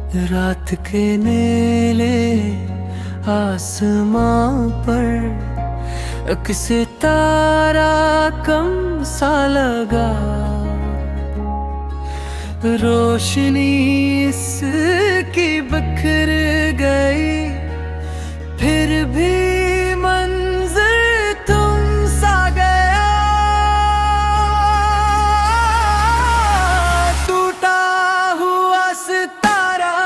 रात के नीले आसमां पर किसी तारा कम सा लगा। रोशनी इसकी बिखर गई, फिर भी मंज़र तुम सा गया। टूटा हुआ सितारा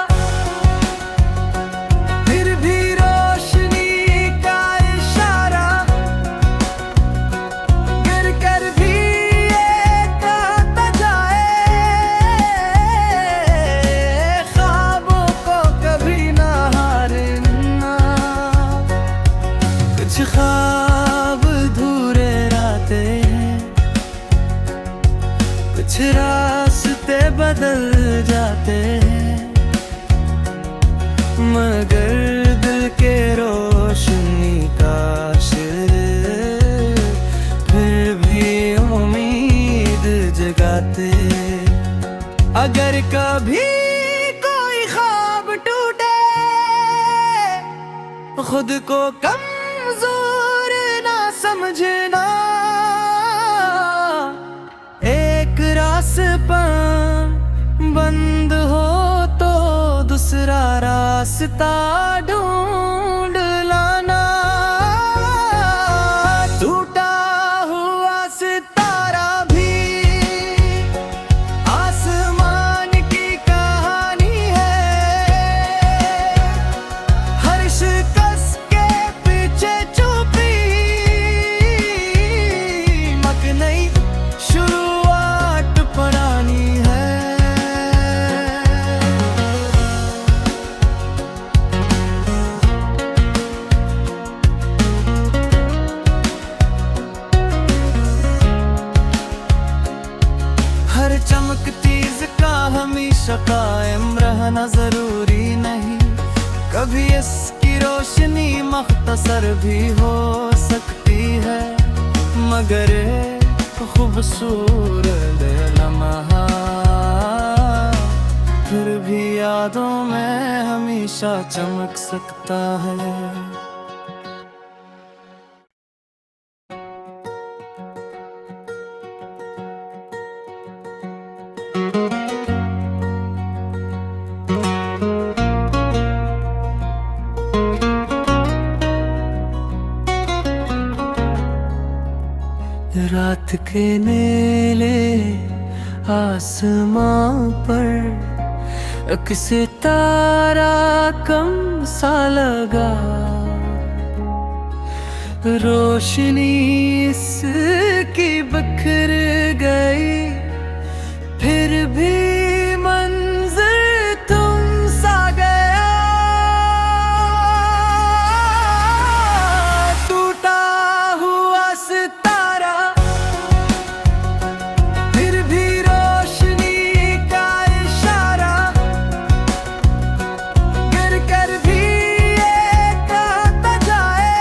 फिर भी रोशनी का इशारा, गिर कर भी ये कहता जाए, ख्वाबों को कभी ना हारना। कुछ ख्वाब अधूरे रातें हैं, कुछ रास्ते बदल जाते हैं, मगर दिल के रोशनी का फिर भी उम्मीद जगाते। अगर कभी कोई ख्वाब टूटे, खुद को कमजोर ना समझना। एक रास्ता बंद हो तो दूसरा रास्ता ढूंढ लाना। टूटा हुआ सितारा भी आसमान की कहानी है, हर शिकस्त के पीछे छुपी मक नई शुरुआत पुरानी है। हर चमक चीज का हमेशा कायम रहना जरूरी नहीं, कभी इसकी रोशनी मख्तसर भी हो सकती है, मगर एक खूबसूरत लम्हा फिर भी यादों में हमेशा चमक सकता है। रात के नीले आसमां पर किसी तारा कम सा लगा। रोशनी इसकी बिखर गई, फिर भी मंज़र तुम सा गया। टूटा हुआ सितारा फिर भी रोशनी का इशारा, गिर कर भी ये कहता जाए,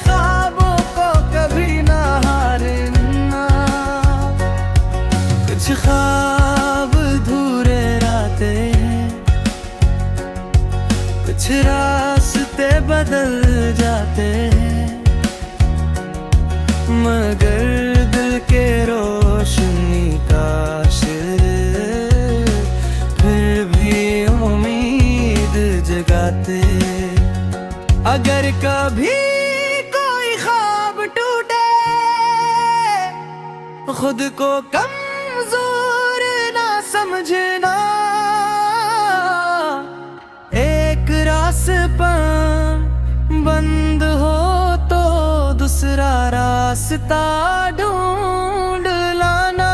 ख्वाबों को कभी ना हारना। कुछ ख्वाब अधूरे रातें हैं, कुछ रास्ते बदल जाते हैं, मगर दिल के रोशनी का फिर भी उम्मीद जगाते। अगर कभी कोई ख्वाब टूटे, खुद को कमजोर ना समझना। एक रास्ता बंद हो तो दूसरा रास्ता ढूंढ लाना।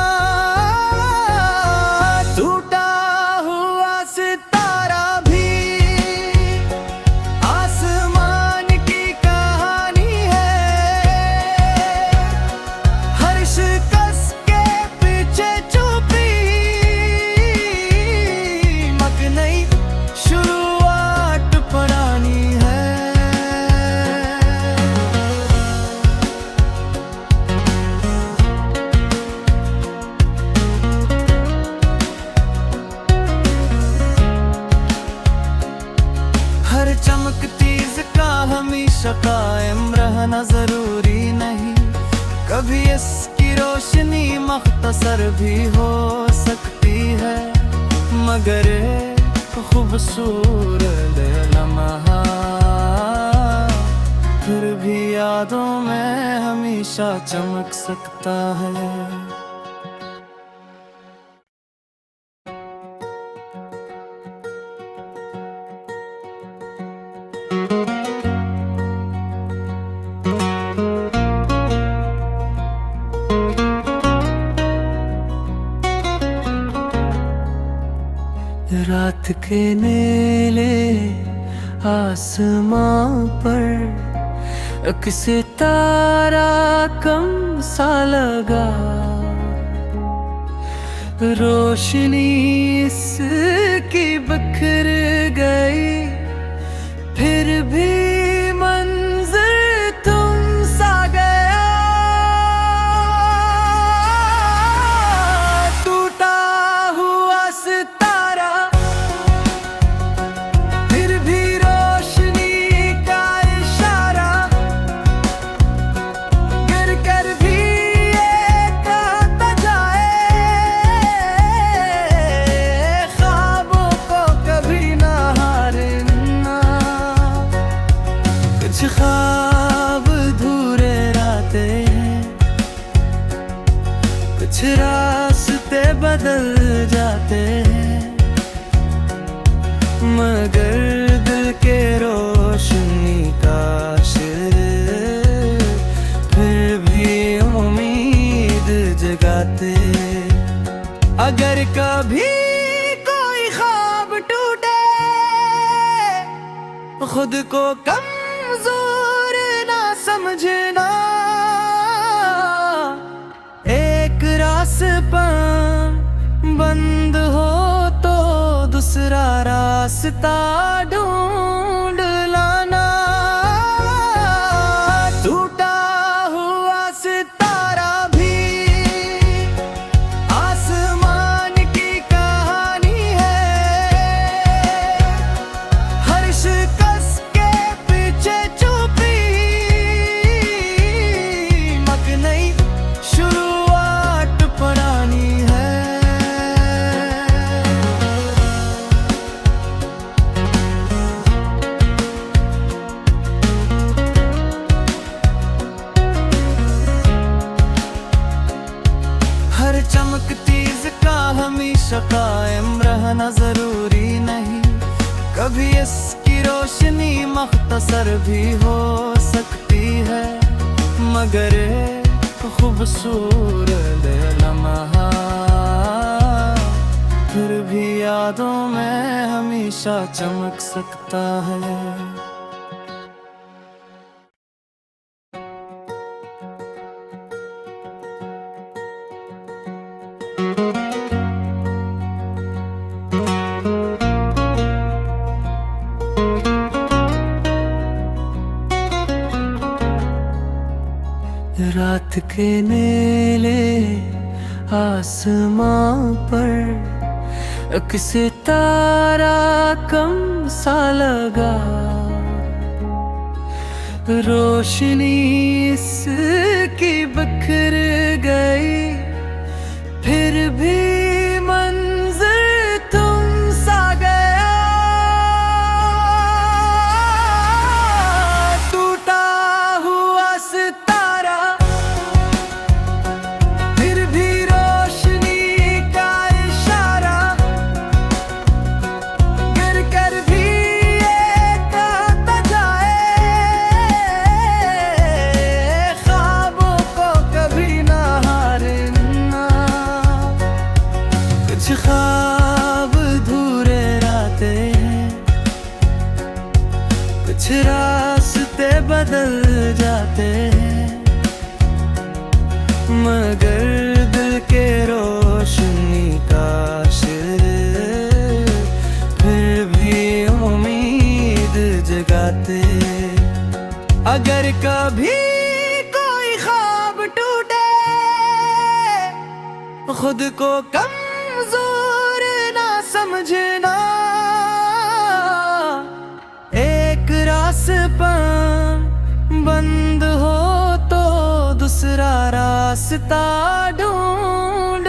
टूटा हुआ सितारा भी आसमान की कहानी है, हर शिकस्त के पीछे छुपी मक नई शुरुआत पुरानी है। मुख्तसर भी हो सकती है, मगर खूबसूरत लम्हा फिर भी यादों में हमेशा चमक सकता है। रात के नीले आसमां पर एक सितारा कम सा लगा, रोशनी इसकी बिखर गई, फिर भी मंज़र तुम सा गया। टूटा हुआ सितारा फिर भी रोशनी का इशारा, गिर कर भी ये कहता जाए, ख्वाबों को कभी ना हारना। कुछ ख्वाब अधूरे रहते हैं, कुछ रास्ते बदल जाते हैं, मगर दिल के रोशनी का शिर फिर भी उम्मीद जगाते। अगर कभी कोई ख्वाब टूटे, खुद को कमजोर ना समझना, एक रास्ता बंद हो तो दूसरा रास्ता ढूंढ लाना। टूटा हुआ सितारा भी आसमान की कहानी है, हर शिकस्त के पीछे छुपी मक नई शुरुआत पुरानी है। हर चमकती का हमेशा कायम रहना जरूरी नहीं, कभी इसकी रोशनी मुख्तसर भी हो सकती है, मगर खूबसूरत लम्हा फिर भी यादों में हमेशा चमक सकता है। रात के नीले आसमां पर एक सितारा कम सा लगा, रोशनी इसकी बिखर गई, फिर भी मंज़र तुम सा गया। टूटा हुआ सितारा फिर भी रोशनी का इशारा, गिर कर भी ये कहता जाए, ख्वाबों को कभी ना हारना। कुछ ख्वाब अधूरे रहते हैं, कुछ रास्ते बदल जाते हैं, मगर दिल के रोशनी का शिर फिर भी उम्मीद जगाते। अगर कभी कोई ख्वाब टूटे, खुद को कमजोर ना समझना, एक रास्ता बंद हो तो दूसरा रास्ता ढूंढ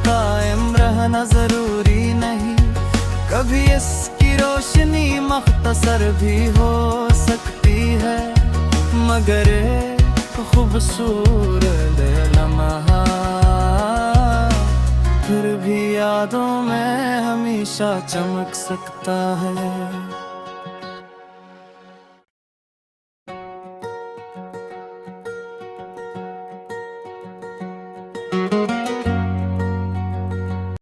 कायम रहना जरूरी नहीं, कभी इसकी रोशनी मख्तसर भी हो सकती है, मगर एक खूबसूरत लम्हा फिर भी यादों में हमेशा चमक सकता है।